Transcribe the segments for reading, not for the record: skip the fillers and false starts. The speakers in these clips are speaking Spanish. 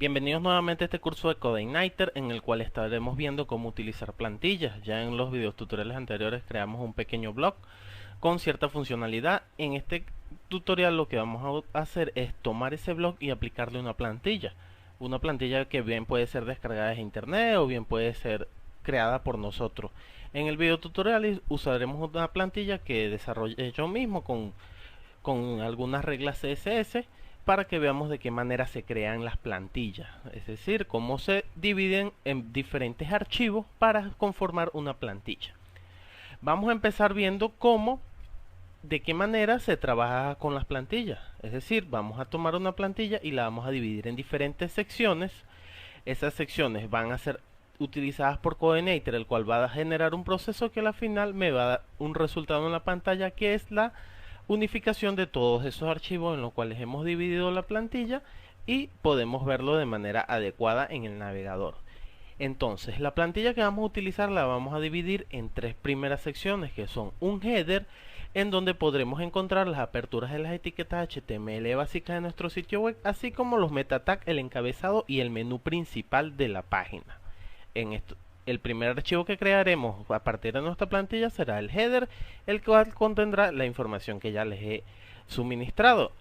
Bienvenidos nuevamente a este curso de CodeIgniter en el cual estaremos viendo cómo utilizar plantillas. Ya en los videos tutoriales anteriores creamos un pequeño blog con cierta funcionalidad. En este tutorial lo que vamos a hacer es tomar ese blog y aplicarle una plantilla. Una plantilla que bien puede ser descargada de internet o bien puede ser creada por nosotros. En el video tutorial usaremos una plantilla que desarrollé yo mismo con algunas reglas CSS para que veamos de qué manera se crean las plantillas, es decir, cómo se dividen en diferentes archivos para conformar una plantilla. Vamos a empezar viendo de qué manera se trabaja con las plantillas, es decir, vamos a tomar una plantilla y la vamos a dividir en diferentes secciones. Esas secciones van a ser utilizadas por Codeinator, el cual va a generar un proceso que al final me va a dar un resultado en la pantalla, que es la unificación de todos esos archivos en los cuales hemos dividido la plantilla y podemos verlo de manera adecuada en el navegador. Entonces, la plantilla que vamos a utilizar la vamos a dividir en tres primeras secciones, que son un header, en donde podremos encontrar las aperturas de las etiquetas HTML básicas de nuestro sitio web, así como los meta tags, el encabezado y el menú principal de la página. El primer archivo que crearemos a partir de nuestra plantilla será el header, el cual contendrá la información que ya les he suministrado.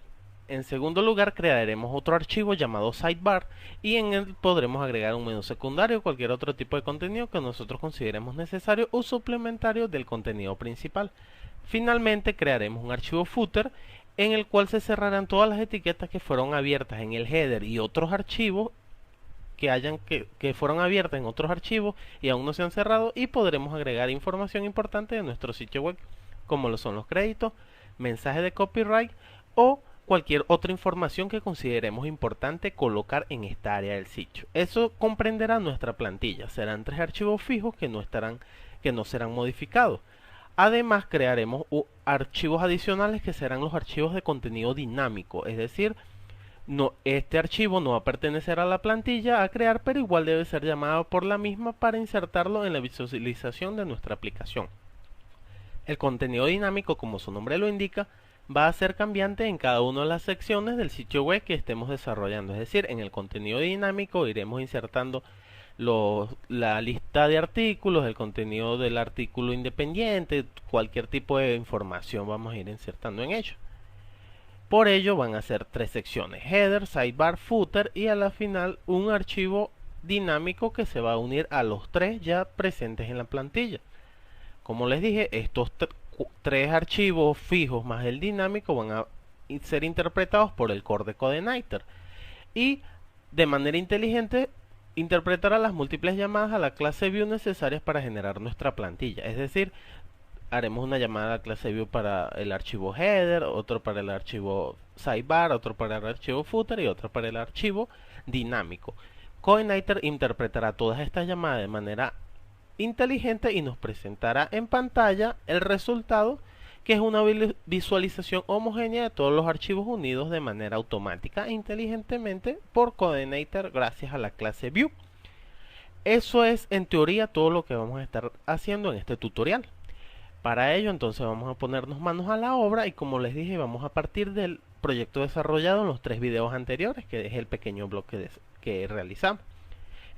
En segundo lugar, crearemos otro archivo llamado sidebar y en él podremos agregar un menú secundario o cualquier otro tipo de contenido que nosotros consideremos necesario o suplementario del contenido principal. Finalmente, crearemos un archivo footer en el cual se cerrarán todas las etiquetas que fueron abiertas en el header y otros archivos que fueron abiertas en otros archivos y aún no se han cerrado, y podremos agregar información importante de nuestro sitio web, como lo son los créditos, mensajes de copyright o cualquier otra información que consideremos importante colocar en esta área del sitio. Eso comprenderá nuestra plantilla. Serán tres archivos fijos que no serán modificados. Además, crearemos archivos adicionales que serán los archivos de contenido dinámico, es decir, este archivo no va a pertenecer a la plantilla a crear, pero igual debe ser llamado por la misma para insertarlo en la visualización de nuestra aplicación. El contenido dinámico, como su nombre lo indica, va a ser cambiante en cada una de las secciones del sitio web que estemos desarrollando. Es decir, en el contenido dinámico iremos insertando la lista de artículos, el contenido del artículo independiente, cualquier tipo de información vamos a ir insertando en ello. Por ello van a ser tres secciones: header, sidebar, footer, y a la final un archivo dinámico que se va a unir a los tres ya presentes en la plantilla. Como les dije, estos tres archivos fijos más el dinámico van a ser interpretados por el core de Codeinator y de manera inteligente interpretará las múltiples llamadas a la clase view necesarias para generar nuestra plantilla. Es decir, haremos una llamada a la clase view para el archivo header, otro para el archivo sidebar, otro para el archivo footer y otro para el archivo dinámico. Codeinator interpretará todas estas llamadas de manera inteligente y nos presentará en pantalla el resultado, que es una visualización homogénea de todos los archivos unidos de manera automática e inteligentemente por Codeinator gracias a la clase view. Eso es en teoría todo lo que vamos a estar haciendo en este tutorial. Para ello entonces vamos a ponernos manos a la obra y, como les dije, vamos a partir del proyecto desarrollado en los tres videos anteriores, que es el pequeño blog que realizamos.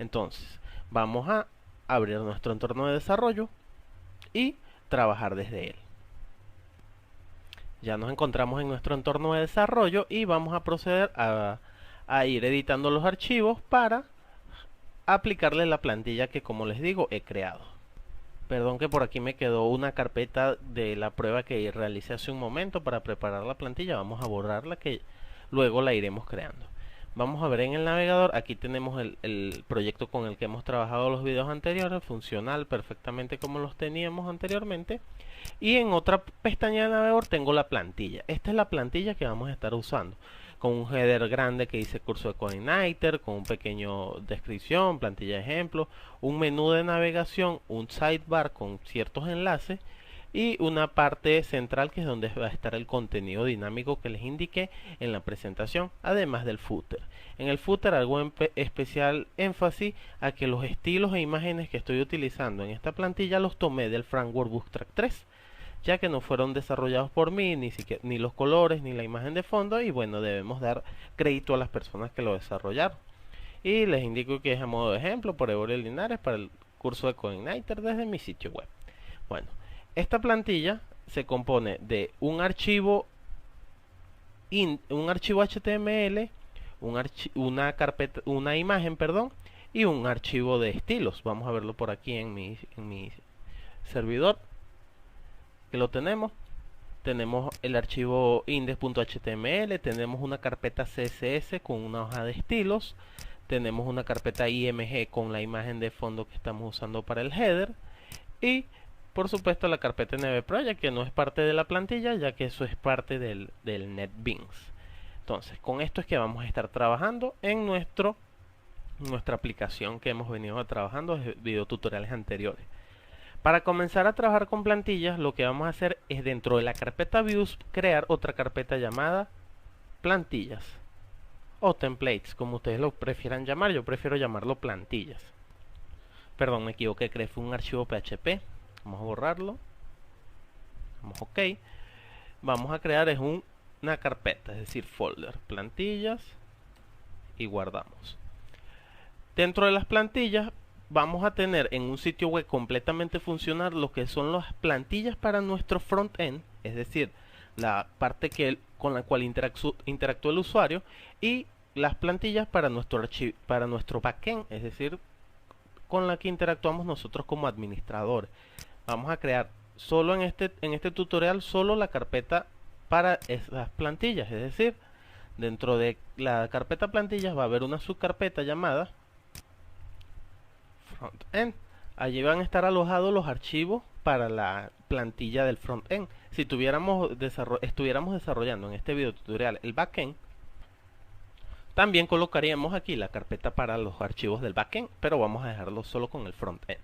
Entonces vamos a abrir nuestro entorno de desarrollo y trabajar desde él. Ya nos encontramos en nuestro entorno de desarrollo y vamos a proceder a ir editando los archivos para aplicarle la plantilla que, como les digo, he creado. Perdón que por aquí me quedó una carpeta de la prueba que realicé hace un momento para preparar la plantilla. Vamos a borrarla, que luego la iremos creando. Vamos a ver en el navegador, aquí tenemos el proyecto con el que hemos trabajado los videos anteriores, funcional perfectamente como los teníamos anteriormente. Y en otra pestaña del navegador tengo la plantilla. Esta es la plantilla que vamos a estar usando, con un header grande que dice curso de Codeinator, con un pequeño descripción, plantilla de ejemplo, un menú de navegación, un sidebar con ciertos enlaces y una parte central que es donde va a estar el contenido dinámico que les indiqué en la presentación, además del footer. En el footer hago especial énfasis a que los estilos e imágenes que estoy utilizando en esta plantilla los tomé del framework Bootstrap 3, ya que no fueron desarrollados por mí, ni los colores ni la imagen de fondo, y bueno, debemos dar crédito a las personas que lo desarrollaron. y les indico que es a modo de ejemplo por Evorio Linares para el curso de Codeigniter desde mi sitio web. Bueno, esta plantilla se compone de un archivo HTML, una carpeta, una imagen, perdón, y un archivo de estilos. Vamos a verlo por aquí en mi servidor, que lo tenemos. Tenemos el archivo index.html, tenemos una carpeta CSS con una hoja de estilos, tenemos una carpeta IMG con la imagen de fondo que estamos usando para el header, y por supuesto la carpeta NVProject, que no es parte de la plantilla, ya que eso es parte del NetBeans. Entonces, con esto es que vamos a estar trabajando en nuestra aplicación que hemos venido trabajando en videotutoriales anteriores. Para comenzar a trabajar con plantillas, lo que vamos a hacer es, dentro de la carpeta Views, crear otra carpeta llamada plantillas o templates, como ustedes lo prefieran llamar. Yo prefiero llamarlo plantillas. Perdón, me equivoqué, creé un archivo PHP. Vamos a borrarlo. Vamos OK. Vamos a crear una carpeta, es decir, folder, plantillas, y guardamos. Dentro de las plantillas vamos a tener en un sitio web completamente funcional lo que son las plantillas para nuestro front-end, es decir, la parte con la cual interactúa el usuario, y las plantillas para nuestro backend, es decir, con la que interactuamos nosotros como administradores. Vamos a crear solo en este tutorial solo la carpeta para esas plantillas, es decir, dentro de la carpeta plantillas va a haber una subcarpeta llamada frontend. Allí van a estar alojados los archivos para la plantilla del frontend. Si estuviéramos desarrollando en este video tutorial el backend, también colocaríamos aquí la carpeta para los archivos del backend, pero vamos a dejarlo solo con el frontend.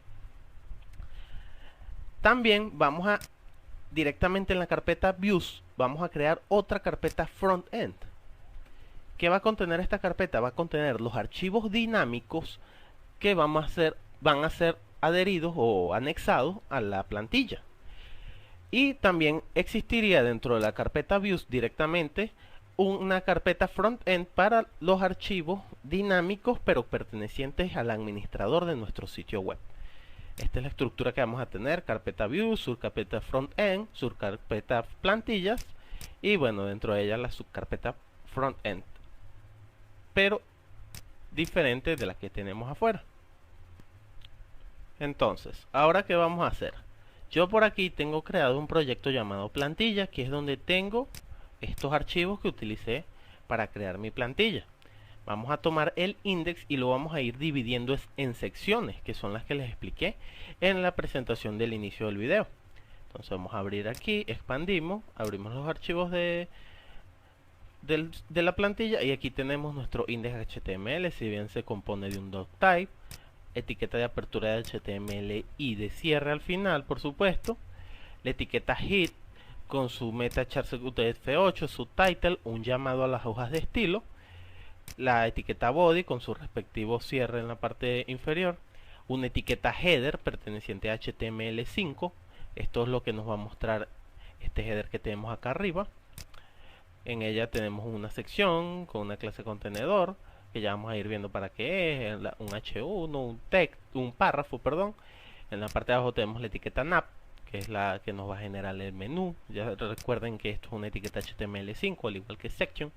También directamente en la carpeta Views, vamos a crear otra carpeta frontend. ¿Qué va a contener esta carpeta? Va a contener los archivos dinámicos que van a ser adheridos o anexados a la plantilla. Y también existiría dentro de la carpeta Views directamente una carpeta frontend para los archivos dinámicos, pero pertenecientes al administrador de nuestro sitio web. Esta es la estructura que vamos a tener: carpeta Views, subcarpeta frontend, subcarpeta plantillas, y bueno, dentro de ella la subcarpeta frontend, pero diferente de la que tenemos afuera. Entonces, ahora ¿qué vamos a hacer? Yo por aquí tengo creado un proyecto llamado plantilla, que es donde tengo estos archivos que utilicé para crear mi plantilla. Vamos a tomar el index y lo vamos a ir dividiendo en secciones, que son las que les expliqué en la presentación del inicio del video. Entonces vamos a abrir aquí, expandimos, abrimos los archivos de la plantilla, y aquí tenemos nuestro index.html, si bien se compone de un doctype, etiqueta de apertura de HTML y de cierre al final, por supuesto, la etiqueta head con su meta char UTF-8, su title, un llamado a las hojas de estilo, la etiqueta body con su respectivo cierre en la parte inferior, una etiqueta header perteneciente a HTML5. Esto es lo que nos va a mostrar este header que tenemos acá arriba. En ella tenemos una sección con una clase contenedor, que ya vamos a ir viendo para qué es, un H1, un párrafo, perdón. En la parte de abajo tenemos la etiqueta nav, que es la que nos va a generar el menú. Ya recuerden que esto es una etiqueta HTML5, al igual que section.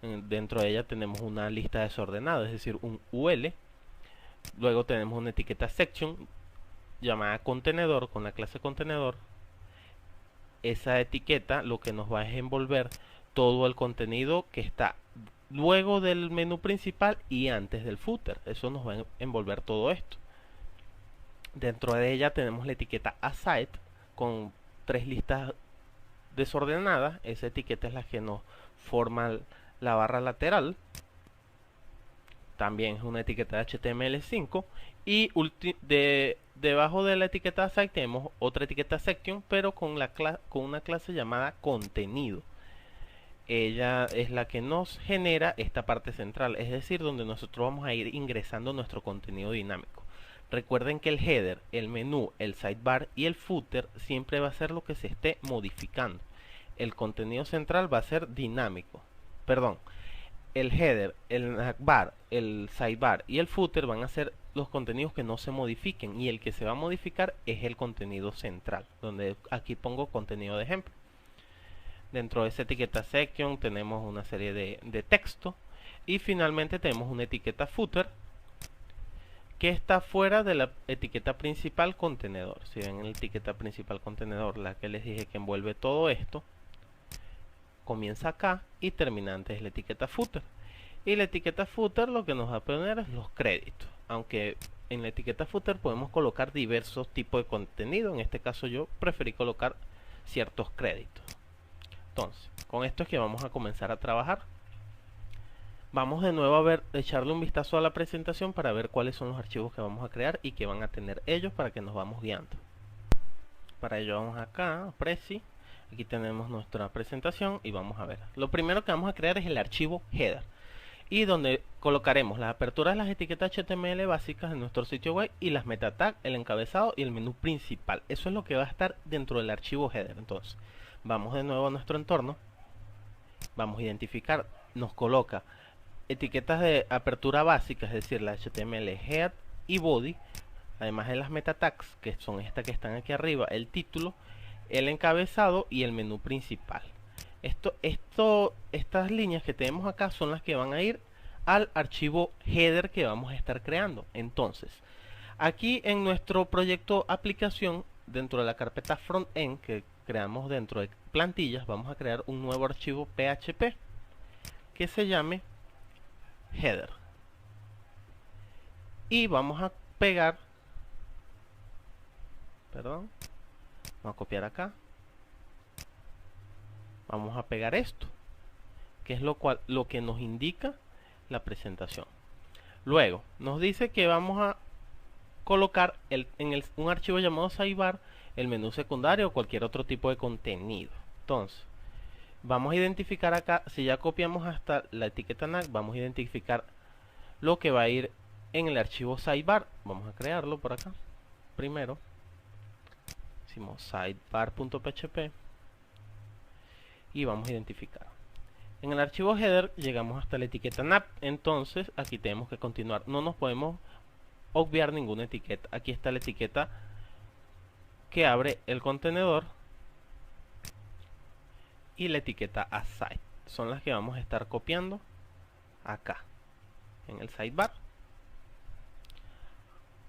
Dentro de ella tenemos una lista desordenada, es decir, un UL. Luego tenemos una etiqueta section llamada contenedor, con la clase contenedor. Esa etiqueta lo que nos va a envolver todo el contenido que está luego del menú principal y antes del footer. Eso nos va a envolver todo esto. Dentro de ella tenemos la etiqueta aside con 3 listas desordenadas. Esa etiqueta es la que nos forma la barra lateral. También es una etiqueta de HTML5. Y debajo de la etiqueta aside tenemos otra etiqueta section, pero con una clase llamada contenido. Ella es la que nos genera esta parte central, es decir, donde nosotros vamos a ir ingresando nuestro contenido dinámico. Recuerden que el header, el menú, el sidebar y el footer siempre va a ser lo que se esté modificando. El contenido central va a ser dinámico. Perdón, el header, el navbar, el sidebar y el footer van a ser los contenidos que no se modifiquen, y el que se va a modificar es el contenido central, donde aquí pongo contenido de ejemplo. Dentro de esa etiqueta section tenemos una serie de texto, y finalmente tenemos una etiqueta footer que está fuera de la etiqueta principal contenedor. Si ven la etiqueta principal contenedor, la que les dije que envuelve todo esto, comienza acá y termina antes de la etiqueta footer. Y la etiqueta footer lo que nos va a poner es los créditos, aunque en la etiqueta footer podemos colocar diversos tipos de contenido. En este caso yo preferí colocar ciertos créditos. Entonces, con esto es que vamos a comenzar a trabajar. Vamos de nuevo a echarle un vistazo a la presentación para ver cuáles son los archivos que vamos a crear y que van a tener ellos, para que nos vamos guiando. Para ello vamos acá a Prezi. Aquí tenemos nuestra presentación y vamos a ver. Lo primero que vamos a crear es el archivo header, y donde colocaremos las aperturas de las etiquetas HTML básicas de nuestro sitio web y las meta tags, el encabezado y el menú principal. Eso es lo que va a estar dentro del archivo header. Entonces, vamos de nuevo a nuestro entorno. Vamos a identificar, nos coloca etiquetas de apertura básica, es decir, la HTML head y body, además de las meta tags, que son estas que están aquí arriba, el título, el encabezado y el menú principal. Estas líneas que tenemos acá son las que van a ir al archivo header que vamos a estar creando. Entonces, aquí en nuestro proyecto aplicación, dentro de la carpeta frontend que creamos dentro de plantillas, vamos a crear un nuevo archivo PHP que se llame header, y vamos a pegar, vamos a copiar acá, vamos a pegar esto, que es lo que nos indica la presentación. Luego nos dice que vamos a colocar un archivo llamado sidebar, el menú secundario o cualquier otro tipo de contenido. Entonces vamos a identificar acá, si ya copiamos hasta la etiqueta nav, vamos a identificar lo que va a ir en el archivo sidebar. Vamos a crearlo por acá. Primero decimos sidebar.php y vamos a identificar. En el archivo header llegamos hasta la etiqueta nav, entonces aquí tenemos que continuar. No nos podemos obviar ninguna etiqueta. Aquí está la etiqueta que abre el contenedor y la etiqueta aside, son las que vamos a estar copiando acá en el sidebar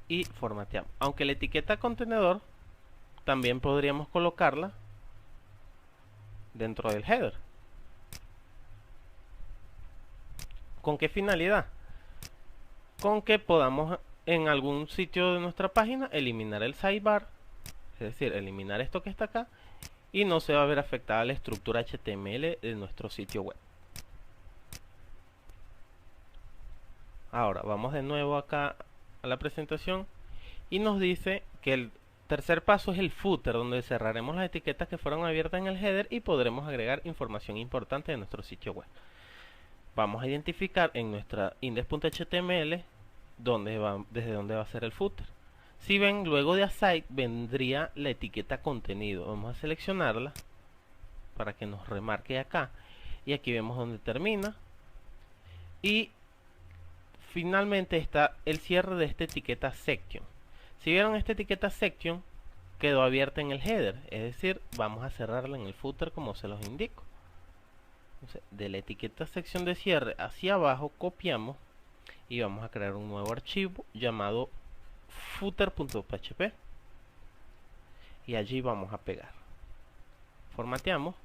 y formateamos. Aunque la etiqueta contenedor también podríamos colocarla dentro del header. ¿Con qué finalidad? Con que podamos en algún sitio de nuestra página eliminar el sidebar, es decir, eliminar esto que está acá, y no se va a ver afectada la estructura HTML de nuestro sitio web. Ahora vamos de nuevo acá a la presentación y nos dice que el tercer paso es el footer, donde cerraremos las etiquetas que fueron abiertas en el header y podremos agregar información importante de nuestro sitio web. Vamos a identificar en nuestra index.html desde dónde va a ser el footer. Si ven, luego de aside vendría la etiqueta contenido. Vamos a seleccionarla para que nos remarque acá, y aquí vemos dónde termina, y finalmente está el cierre de esta etiqueta section. Si vieron, esta etiqueta section quedó abierta en el header, es decir, vamos a cerrarla en el footer como se los indico. Entonces, de la etiqueta sección de cierre hacia abajo copiamos y vamos a crear un nuevo archivo llamado footer.php, y allí vamos a pegar. Formateamos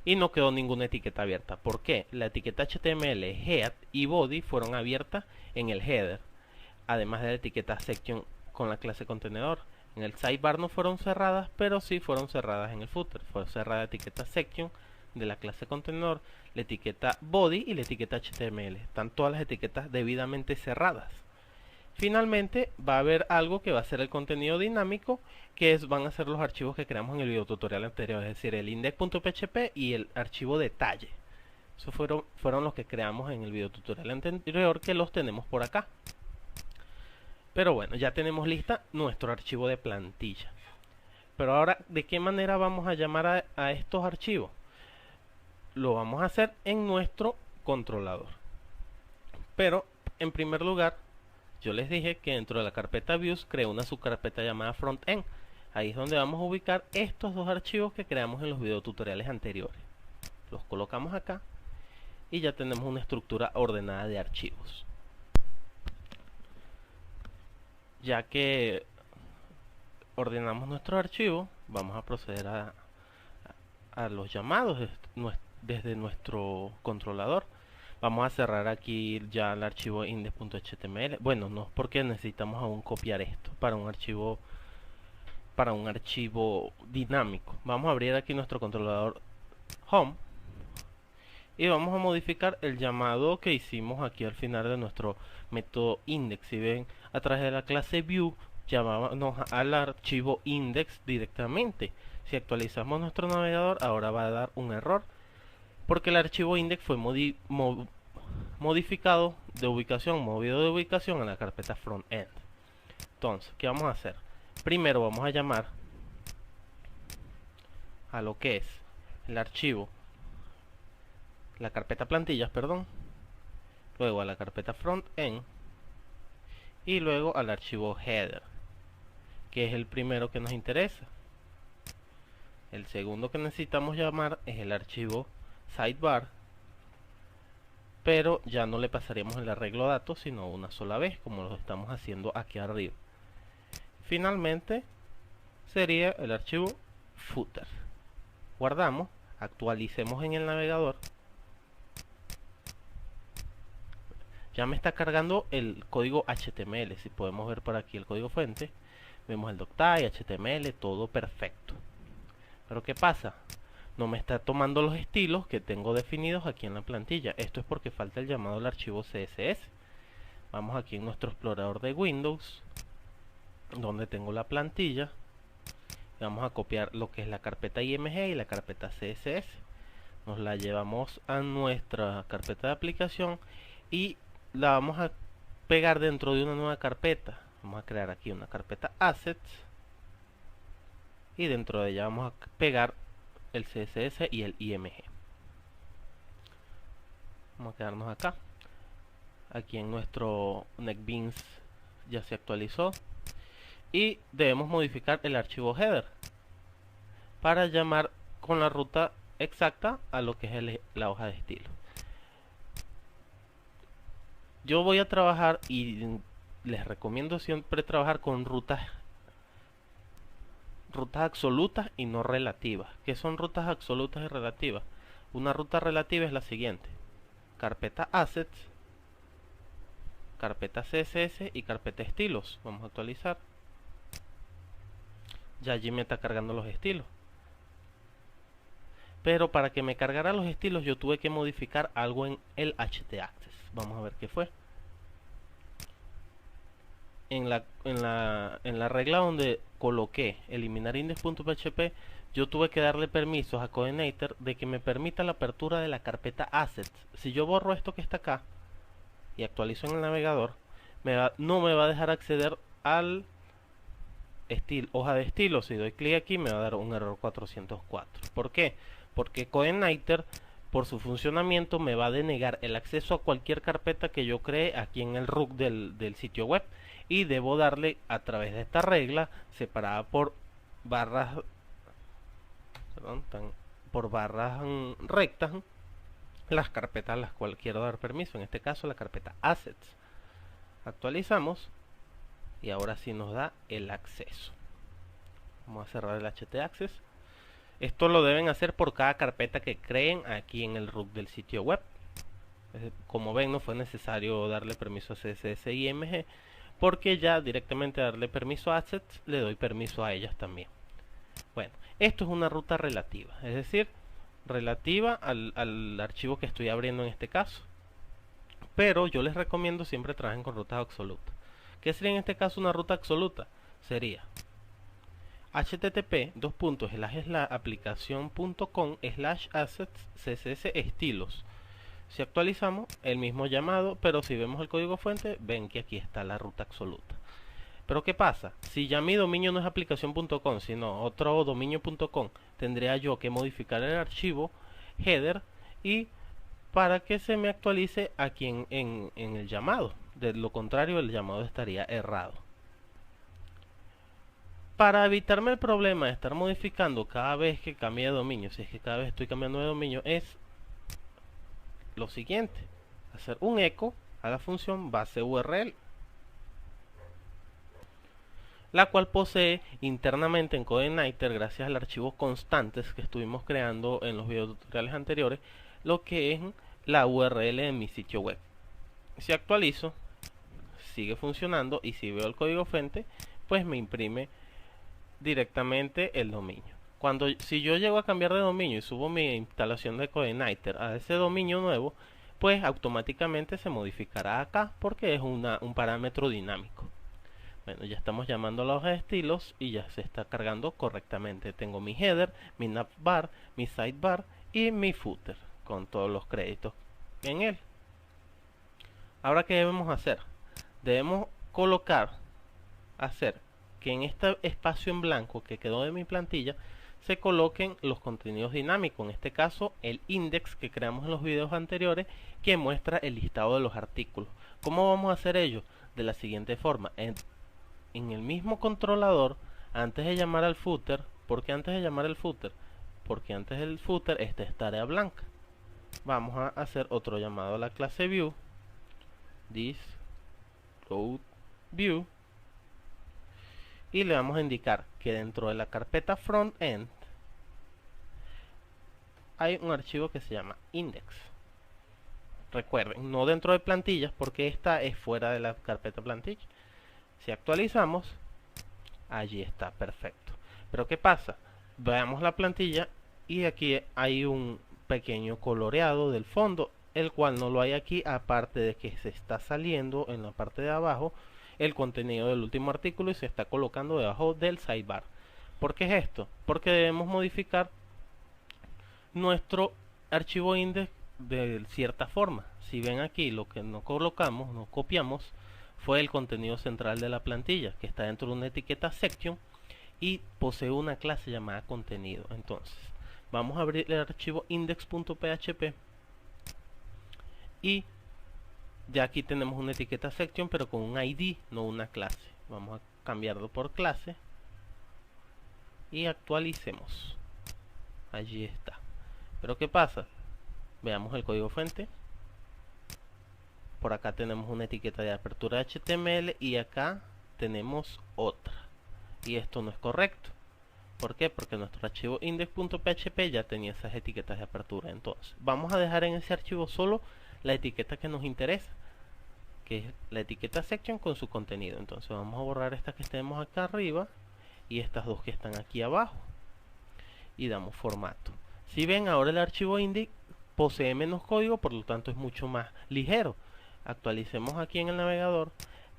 y no quedó ninguna etiqueta abierta. ¿Por qué? La etiqueta HTML, head y body fueron abiertas en el header, además de la etiqueta section con la clase contenedor. En el sidebar no fueron cerradas, pero sí fueron cerradas en el footer. Fue cerrada la etiqueta section de la clase contenedor, la etiqueta body y la etiqueta HTML. Están todas las etiquetas debidamente cerradas. Finalmente va a haber algo que va a ser el contenido dinámico, que van a ser los archivos que creamos en el video tutorial anterior, es decir, el index.php y el archivo detalle. Esos fueron los que creamos en el video tutorial anterior, que los tenemos por acá. Pero bueno, ya tenemos lista nuestro archivo de plantilla. Pero ahora, ¿de qué manera vamos a llamar a estos archivos? Lo vamos a hacer en nuestro controlador. Pero en primer lugar, yo les dije que dentro de la carpeta views creé una subcarpeta llamada frontend. Ahí es donde vamos a ubicar estos dos archivos que creamos en los videotutoriales anteriores. Los colocamos acá y ya tenemos una estructura ordenada de archivos. Ya que ordenamos nuestros archivos, vamos a proceder a los llamados desde nuestro controlador. Vamos a cerrar aquí ya el archivo index.html. Bueno, no, porque necesitamos aún copiar esto para un archivo dinámico. Vamos a abrir aquí nuestro controlador home y vamos a modificar el llamado que hicimos aquí al final de nuestro método index. Si ven, a través de la clase view llamábamos al archivo index directamente. Si actualizamos nuestro navegador, ahora va a dar un error porque el archivo index fue modificado de ubicación, movido de ubicación a la carpeta frontend. Entonces, ¿qué vamos a hacer? Primero vamos a llamar a lo que es el archivo, la carpeta plantillas, perdón, luego a la carpeta frontend y luego al archivo header, que es el primero que nos interesa. El segundo que necesitamos llamar es el archivo sidebar, pero ya no le pasaríamos el arreglo datos sino una sola vez, como lo estamos haciendo aquí arriba. Finalmente sería el archivo footer. Guardamos, actualicemos en el navegador. Ya me está cargando el código HTML. Si podemos ver por aquí el código fuente, vemos el doctype, HTML, todo perfecto. Pero ¿qué pasa? No me está tomando los estilos que tengo definidos aquí en la plantilla. Esto es porque falta el llamado al archivo CSS. Vamos aquí en nuestro explorador de Windows, donde tengo la plantilla, y vamos a copiar lo que es la carpeta IMG y la carpeta CSS. Nos la llevamos a nuestra carpeta de aplicación y la vamos a pegar dentro de una nueva carpeta. Vamos a crear aquí una carpeta assets y dentro de ella vamos a pegar el CSS y el IMG. Vamos a quedarnos acá. Aquí en nuestro NetBeans ya se actualizó y debemos modificar el archivo header para llamar con la ruta exacta a lo que es la hoja de estilo. Yo voy a trabajar y les recomiendo siempre trabajar con rutas absolutas y no relativas. ¿Qué son rutas absolutas y relativas? Una ruta relativa es la siguiente: carpeta assets, carpeta CSS y carpeta estilos. Vamos a actualizar. Ya allí me está cargando los estilos. Pero para que me cargara los estilos yo tuve que modificar algo en el htaccess. Vamos a ver qué fue. En la regla donde coloqué eliminar index.php, yo tuve que darle permisos a Codenator de que me permita la apertura de la carpeta assets. Si yo borro esto que está acá y actualizo en el navegador, no me va a dejar acceder al hoja de estilo. Si doy clic aquí me va a dar un error 404. ¿Por qué? Porque Codenator, por su funcionamiento, me va a denegar el acceso a cualquier carpeta que yo cree aquí en el root del sitio web, y debo darle a través de esta regla separada por barras rectas las carpetas a las cuales quiero dar permiso. En este caso la carpeta assets. Actualizamos y ahora sí nos da el acceso. Vamos a cerrar el htaccess. Esto lo deben hacer por cada carpeta que creen aquí en el root del sitio web. Como ven, no fue necesario darle permiso a CSS y IMG, porque ya directamente darle permiso a assets le doy permiso a ellas también. Bueno, esto es una ruta relativa, es decir, relativa al archivo que estoy abriendo en este caso. Pero yo les recomiendo siempre trabajen con rutas absolutas. ¿Qué sería en este caso una ruta absoluta? Sería http://aplicación.com/assets css estilos. Si actualizamos, el mismo llamado, pero si vemos el código fuente, ven que aquí está la ruta absoluta. Pero ¿qué pasa? Si ya mi dominio no es aplicación.com, sino otro dominio.com, tendría yo que modificar el archivo header y para que se me actualice aquí en el llamado. De lo contrario, el llamado estaría errado. Para evitarme el problema de estar modificando cada vez que cambie de dominio, si es que cada vez estoy cambiando de dominio, es lo siguiente: hacer un eco a la función base URL, la cual posee internamente en CodeIgniter, gracias al archivo constantes que estuvimos creando en los videotutoriales anteriores, lo que es la URL de mi sitio web. Si actualizo, sigue funcionando, y si veo el código fuente, pues me imprime directamente el dominio. Si yo llego a cambiar de dominio y subo mi instalación de CodeIgniter a ese dominio nuevo, pues automáticamente se modificará acá, porque es un parámetro dinámico. Bueno, ya estamos llamando a la hoja de estilos y ya se está cargando correctamente. Tengo mi header, mi navbar, mi sidebar y mi footer con todos los créditos en él. Ahora, ¿qué debemos hacer? Debemos hacer que en este espacio en blanco que quedó de mi plantilla se coloquen los contenidos dinámicos, en este caso el index que creamos en los videos anteriores, que muestra el listado de los artículos. ¿Cómo vamos a hacer ello? De la siguiente forma: en el mismo controlador, antes de llamar al footer. ¿Por qué antes de llamar al footer? Porque antes del footer esta es tarea blanca. Vamos a hacer otro llamado a la clase view, this load view, y le vamos a indicar que dentro de la carpeta frontend hay un archivo que se llama index. Recuerden, no dentro de plantillas, porque esta es fuera de la carpeta plantilla. Si actualizamos, allí está, perfecto. Pero ¿qué pasa? Veamos la plantilla y aquí hay un pequeño coloreado del fondo, el cual no lo hay aquí, aparte de que se está saliendo en la parte de abajo el contenido del último artículo y se está colocando debajo del sidebar. ¿Por qué es esto? Porque debemos modificar nuestro archivo index de cierta forma. Si ven aquí, lo que no colocamos, no copiamos, fue el contenido central de la plantilla, que está dentro de una etiqueta section y posee una clase llamada contenido. Entonces, vamos a abrir el archivo index.php y ya aquí tenemos una etiqueta section, pero con un ID, no una clase. Vamos a cambiarlo por clase y actualicemos. Allí está. Pero ¿qué pasa? Veamos el código fuente. Por acá tenemos una etiqueta de apertura HTML y acá tenemos otra. Y esto no es correcto. ¿Por qué? Porque nuestro archivo index.php ya tenía esas etiquetas de apertura. Entonces, vamos a dejar en ese archivo solo la etiqueta que nos interesa, que es la etiqueta section con su contenido. Entonces vamos a borrar estas que tenemos acá arriba y estas dos que están aquí abajo y damos formato. Si ven, ahora el archivo index posee menos código, por lo tanto es mucho más ligero. Actualicemos aquí en el navegador,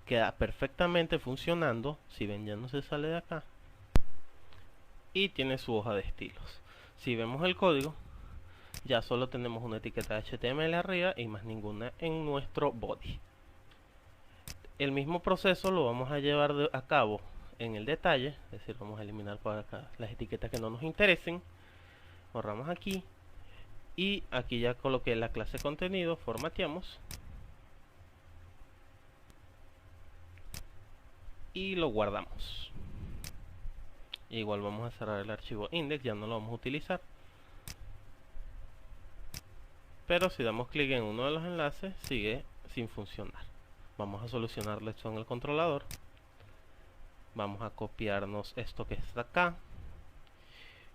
queda perfectamente funcionando. Si ven, ya no se sale de acá y tiene su hoja de estilos. Si vemos el código, ya solo tenemos una etiqueta de HTML arriba y más ninguna en nuestro body. El mismo proceso lo vamos a llevar a cabo en el detalle, es decir, vamos a eliminar por acá las etiquetas que no nos interesen, borramos aquí y aquí ya coloqué la clase contenido, formateamos y lo guardamos. Igual vamos a cerrar el archivo index, ya no lo vamos a utilizar. Pero si damos clic en uno de los enlaces, sigue sin funcionar. Vamos a solucionarlo esto en el controlador. Vamos a copiarnos esto que está acá.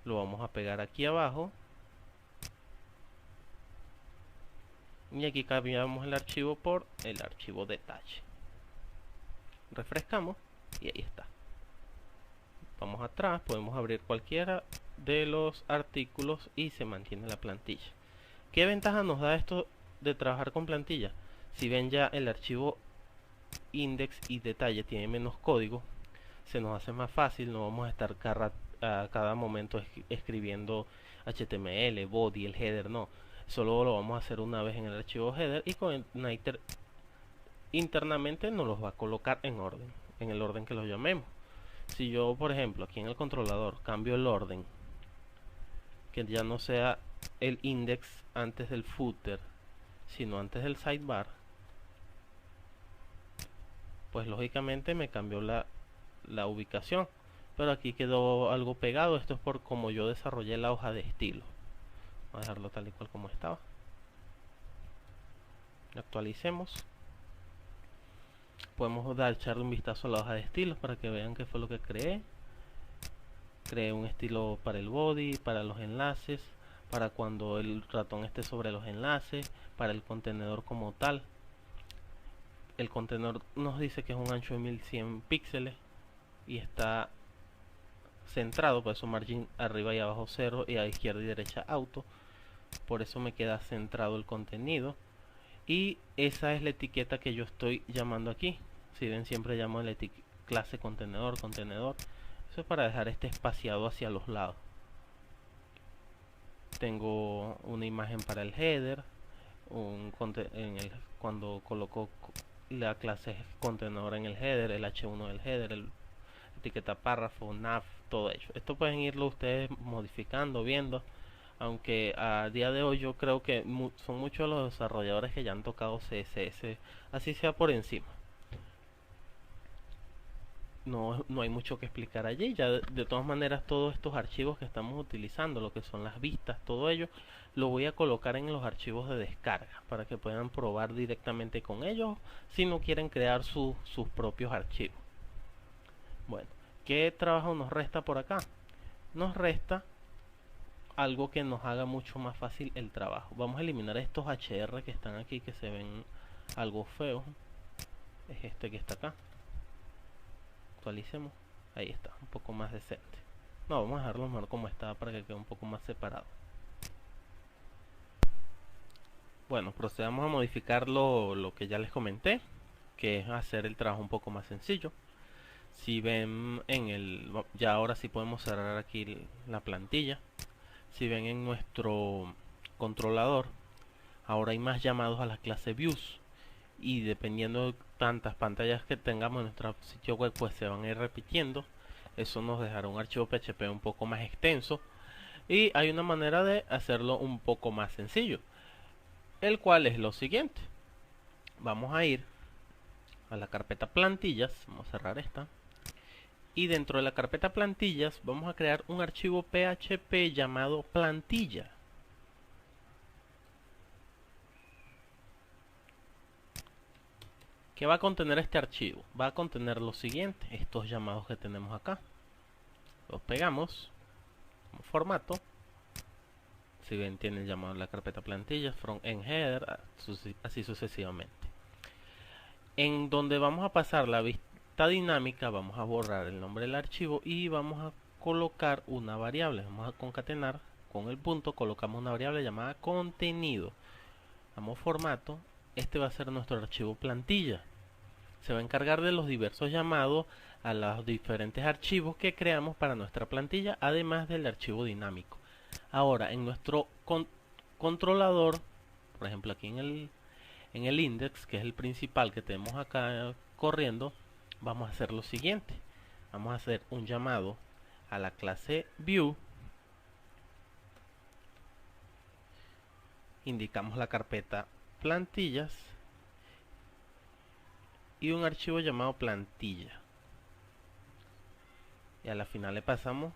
Lo vamos a pegar aquí abajo. Y aquí cambiamos el archivo por el archivo detalle. Refrescamos y ahí está. Vamos atrás, podemos abrir cualquiera de los artículos y se mantiene la plantilla. ¿Qué ventaja nos da esto de trabajar con plantilla? Si ven, ya el archivo index y detalle tiene menos código, se nos hace más fácil, no vamos a estar a cada momento escribiendo HTML, body, el header, no. Solo lo vamos a hacer una vez en el archivo header y con Igniter internamente nos los va a colocar en orden, en el orden que los llamemos. Si yo, por ejemplo, aquí en el controlador cambio el orden, que ya no sea el index antes del footer, sino antes del sidebar, pues lógicamente me cambió la ubicación, pero aquí quedó algo pegado. Esto es por como yo desarrollé la hoja de estilo. Voy a dejarlo tal y cual como estaba. Actualicemos. Podemos echarle un vistazo a la hoja de estilos para que vean qué fue lo que creé. Creé un estilo para el body, para los enlaces, para cuando el ratón esté sobre los enlaces, para el contenedor como tal. El contenedor nos dice que es un ancho de 1100 píxeles y está centrado, por eso margin arriba y abajo 0 y a izquierda y derecha auto. Por eso me queda centrado el contenido. Y esa es la etiqueta que yo estoy llamando aquí. Si ven, siempre llamo la clase contenedor. Eso es para dejar este espaciado hacia los lados. Tengo una imagen para el header. Cuando coloco la clase contenedor en el header, el h1 del header, el etiqueta párrafo, nav, todo ello. Esto pueden irlo ustedes modificando, viendo. Aunque a día de hoy yo creo que son muchos los desarrolladores que ya han tocado CSS, así sea por encima. No hay mucho que explicar allí. Ya de todas maneras, todos estos archivos que estamos utilizando, lo que son las vistas, todo ello, lo voy a colocar en los archivos de descarga para que puedan probar directamente con ellos si no quieren crear sus propios archivos. Bueno, ¿qué trabajo nos resta por acá? Nos resta algo que nos haga mucho más fácil el trabajo. Vamos a eliminar estos HR que están aquí, que se ven algo feos. Es este que está acá. Actualicemos. Ahí está, un poco más decente. No, vamos a dejarlo mejor como está para que quede un poco más separado. Bueno, procedamos a modificar lo que ya les comenté, que es hacer el trabajo un poco más sencillo. Si ven ya ahora sí podemos cerrar aquí la plantilla. Si ven en nuestro controlador, ahora hay más llamados a la clase views, y dependiendo de tantas pantallas que tengamos en nuestro sitio web, pues se van a ir repitiendo. Eso nos dejará un archivo PHP un poco más extenso, y hay una manera de hacerlo un poco más sencillo, el cual es lo siguiente. Vamos a ir a la carpeta plantillas, vamos a cerrar esta, y dentro de la carpeta plantillas vamos a crear un archivo PHP llamado plantilla. ¿Qué va a contener este archivo? Va a contener lo siguiente, estos llamados que tenemos acá. Los pegamos como formato. Si ven, tiene el llamado en la carpeta plantillas, from en header, así sucesivamente. En donde vamos a pasar la vista dinámica, vamos a borrar el nombre del archivo y vamos a colocar una variable. Vamos a concatenar con el punto, colocamos una variable llamada contenido. Damos formato. Este va a ser nuestro archivo plantilla. Se va a encargar de los diversos llamados a los diferentes archivos que creamos para nuestra plantilla, además del archivo dinámico. Ahora, en nuestro controlador, por ejemplo aquí en el index, que es el principal que tenemos acá corriendo, vamos a hacer lo siguiente. Vamos a hacer un llamado a la clase view. Indicamos la carpeta plantillas y un archivo llamado plantilla, y a la final le pasamos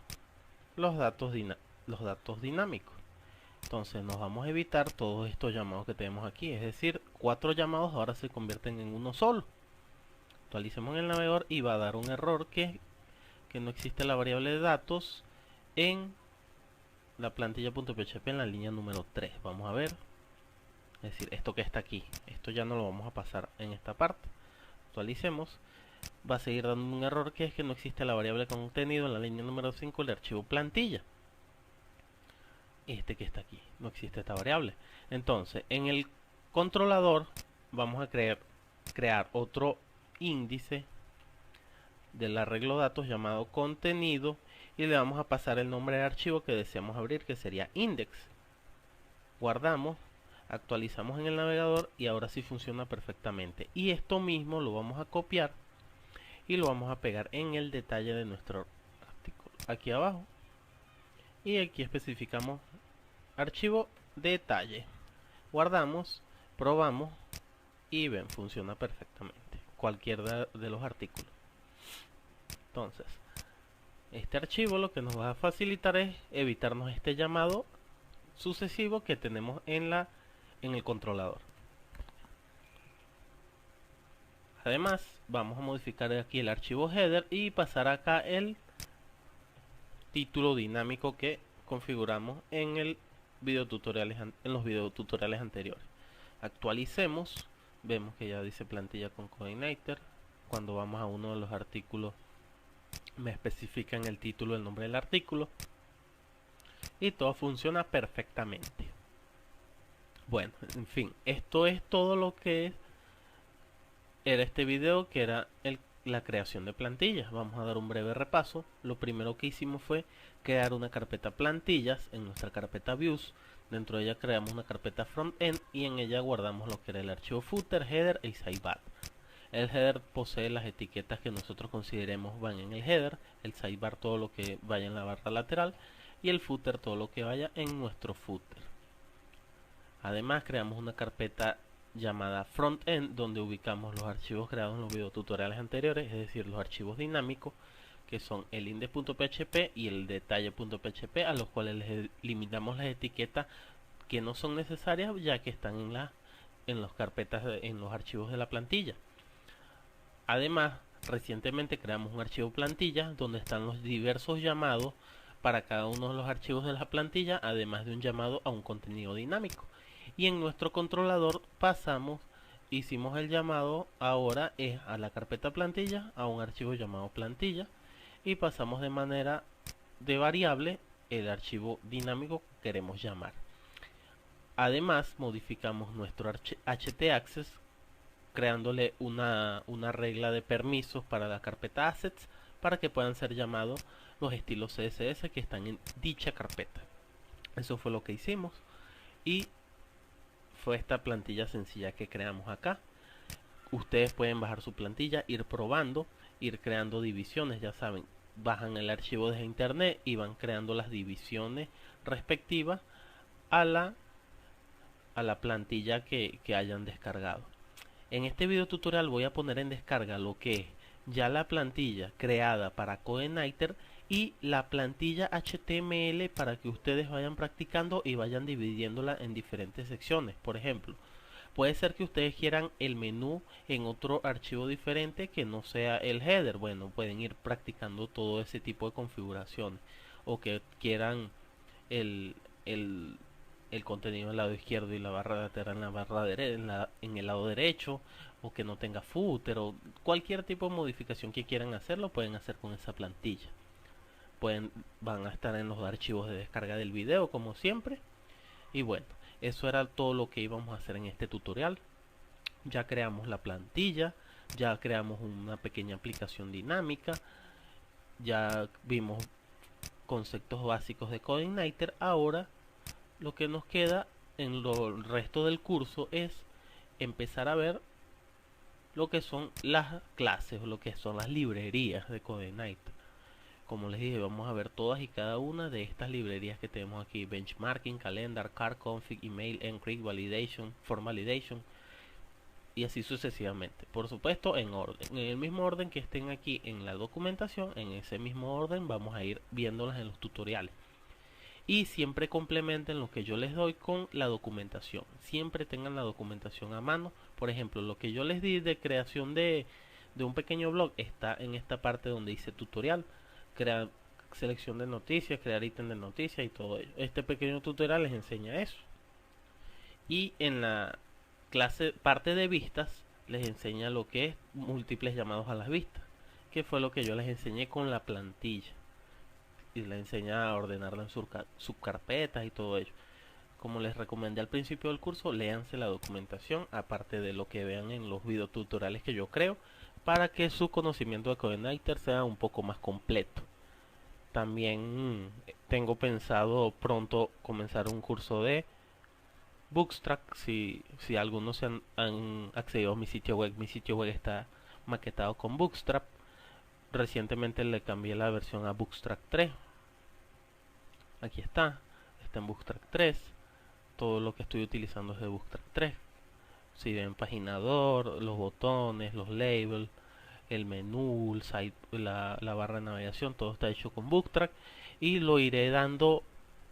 los datos dinámicos. Entonces nos vamos a evitar todos estos llamados que tenemos aquí, es decir, 4 llamados ahora se convierten en uno solo. Actualicemos en el navegador y va a dar un error que no existe la variable de datos en la plantilla.php en la línea número 3. Vamos a ver, es decir, esto que está aquí, esto ya no lo vamos a pasar en esta parte. Actualicemos, va a seguir dando un error que es que no existe la variable contenido en la línea número 5 del archivo plantilla. Este que está aquí, no existe esta variable. Entonces, en el controlador vamos a crear otro índice del arreglo de datos llamado contenido, y le vamos a pasar el nombre del archivo que deseamos abrir, que sería index. Guardamos, actualizamos en el navegador y ahora sí funciona perfectamente. Y esto mismo lo vamos a copiar y lo vamos a pegar en el detalle de nuestro artículo aquí abajo, y aquí especificamos archivo detalle. Guardamos, Probamos y ven, funciona perfectamente cualquiera de los artículos. Entonces, este archivo lo que nos va a facilitar es evitarnos este llamado sucesivo que tenemos en el controlador. Además, vamos a modificar aquí el archivo header y pasar acá el título dinámico que configuramos en los videotutoriales anteriores. Actualicemos, vemos que ya dice plantilla con Coordinator. Cuando vamos a uno de los artículos me especifica en el título el nombre del artículo y todo funciona perfectamente. Bueno, en fin, esto es todo lo que era este video, que era la creación de plantillas. Vamos a dar un breve repaso. Lo primero que hicimos fue crear una carpeta plantillas en nuestra carpeta views. Dentro de ella creamos una carpeta frontend y en ella guardamos lo que era el archivo footer, header y sidebar. El header posee las etiquetas que nosotros consideremos van en el header, el sidebar todo lo que vaya en la barra lateral y el footer todo lo que vaya en nuestro footer. Además creamos una carpeta llamada frontend donde ubicamos los archivos creados en los videotutoriales anteriores, es decir, los archivos dinámicos que son el index.php y el detalle.php, a los cuales les limitamos las etiquetas que no son necesarias ya que están en las carpetas, en los archivos de la plantilla. Además, recientemente creamos un archivo plantilla donde están los diversos llamados para cada uno de los archivos de la plantilla, además de un llamado a un contenido dinámico. Y en nuestro controlador hicimos el llamado ahora es a la carpeta plantilla, a un archivo llamado plantilla, y pasamos de manera de variable el archivo dinámico que queremos llamar. Además, modificamos nuestro htaccess creándole una regla de permisos para la carpeta assets para que puedan ser llamados los estilos CSS que están en dicha carpeta. Eso fue lo que hicimos y fue esta plantilla sencilla que creamos acá. Ustedes pueden bajar su plantilla, ir probando, ir creando divisiones, ya saben, bajan el archivo desde internet y van creando las divisiones respectivas a la plantilla que hayan descargado. En este video tutorial voy a poner en descarga lo que es ya la plantilla creada para Coordinator y la plantilla HTML para que ustedes vayan practicando y vayan dividiéndola en diferentes secciones. Por ejemplo, puede ser que ustedes quieran el menú en otro archivo diferente que no sea el header. Bueno, pueden ir practicando todo ese tipo de configuraciones. O que quieran el contenido en el lado izquierdo y la barra lateral en la barra en el lado derecho, o que no tenga footer, o cualquier tipo de modificación que quieran hacer, lo pueden hacer con esa plantilla. Van a estar en los archivos de descarga del video como siempre. Y bueno, eso era todo lo que íbamos a hacer en este tutorial. Ya creamos la plantilla, ya creamos una pequeña aplicación dinámica, ya vimos conceptos básicos de Coordinator. Ahora lo que nos queda en el resto del curso es empezar a ver lo que son las clases, lo que son las librerías de Coordinator. Como les dije, vamos a ver todas y cada una de estas librerías que tenemos aquí: benchmarking, calendar, card config, email, encrypt, validation, form validation, y así sucesivamente. Por supuesto, en orden, en el mismo orden que estén aquí en la documentación, en ese mismo orden vamos a ir viéndolas en los tutoriales. Y siempre complementen lo que yo les doy con la documentación. Siempre tengan la documentación a mano. Por ejemplo, lo que yo les di de creación de un pequeño blog está en esta parte donde dice tutorial. Crear selección de noticias, crear ítem de noticias y todo ello. Este pequeño tutorial les enseña eso. Y en la clase parte de vistas les enseña lo que es múltiples llamados a las vistas, que fue lo que yo les enseñé con la plantilla. Y les enseña a ordenarla en subcarpetas y todo ello. Como les recomendé al principio del curso, léanse la documentación, aparte de lo que vean en los videotutoriales que yo creo, para que su conocimiento de Coordinator sea un poco más completo. También tengo pensado pronto comenzar un curso de Bootstrap. Si algunos han accedido a mi sitio web está maquetado con Bootstrap. Recientemente le cambié la versión a Bootstrap 3. Aquí está en Bootstrap 3. Todo lo que estoy utilizando es de Bootstrap 3. Si ven paginador, los botones, los labels, el menú, el site, la barra de navegación, todo está hecho con Bootstrap y lo iré dando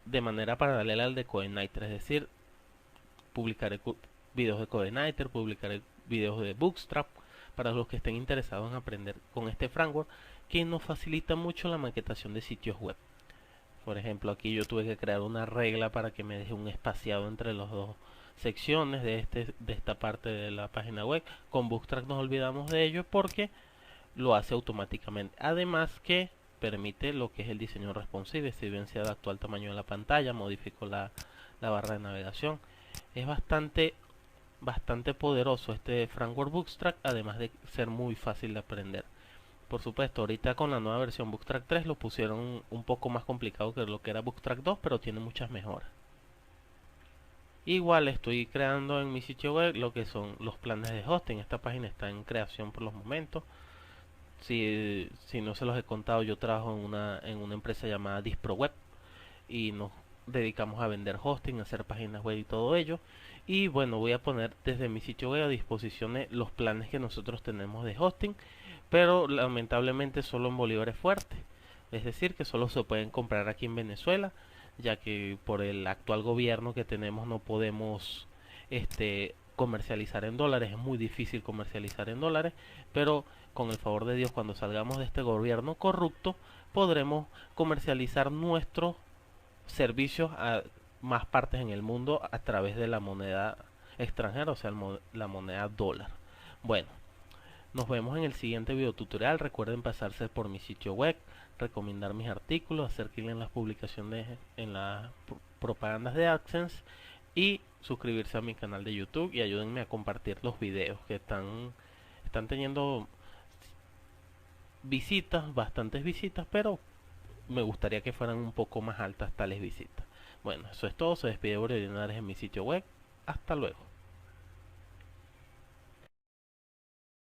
de manera paralela al de CodeIgniter, es decir, publicaré videos de CodeIgniter, publicaré videos de Bootstrap para los que estén interesados en aprender con este framework que nos facilita mucho la maquetación de sitios web. Por ejemplo, aquí yo tuve que crear una regla para que me deje un espaciado entre las dos secciones de esta parte de la página web. Con Bootstrap nos olvidamos de ello porque lo hace automáticamente. Además que permite lo que es el diseño responsive. Si bien se adaptó al tamaño de la pantalla, modificó la barra de navegación. Es bastante poderoso este framework Bootstrap, además de ser muy fácil de aprender. Por supuesto, ahorita con la nueva versión Bootstrap 3 lo pusieron un poco más complicado que lo que era Bootstrap 2, pero tiene muchas mejoras. Igual estoy creando en mi sitio web lo que son los planes de hosting. Esta página está en creación por los momentos. Si no se los he contado, yo trabajo en una empresa llamada DisproWeb y nos dedicamos a vender hosting, a hacer páginas web y todo ello. Y bueno, voy a poner desde mi sitio web a disposición los planes que nosotros tenemos de hosting, pero lamentablemente solo en bolívares fuertes. Es decir, que solo se pueden comprar aquí en Venezuela, ya que por el actual gobierno que tenemos no podemos comercializar en dólares, es muy difícil comercializar en dólares, pero con el favor de Dios, cuando salgamos de este gobierno corrupto, podremos comercializar nuestros servicios a más partes en el mundo a través de la moneda extranjera, o sea, la moneda dólar. Bueno, nos vemos en el siguiente video tutorial. Recuerden pasarse por mi sitio web, recomendar mis artículos, hacer clic en las publicaciones, en las propagandas de AdSense y suscribirse a mi canal de YouTube y ayúdenme a compartir los videos que están teniendo visitas, bastantes visitas, pero me gustaría que fueran un poco más altas tales visitas. Bueno, eso es todo. Se despide Borja Linares en mi sitio web. Hasta luego.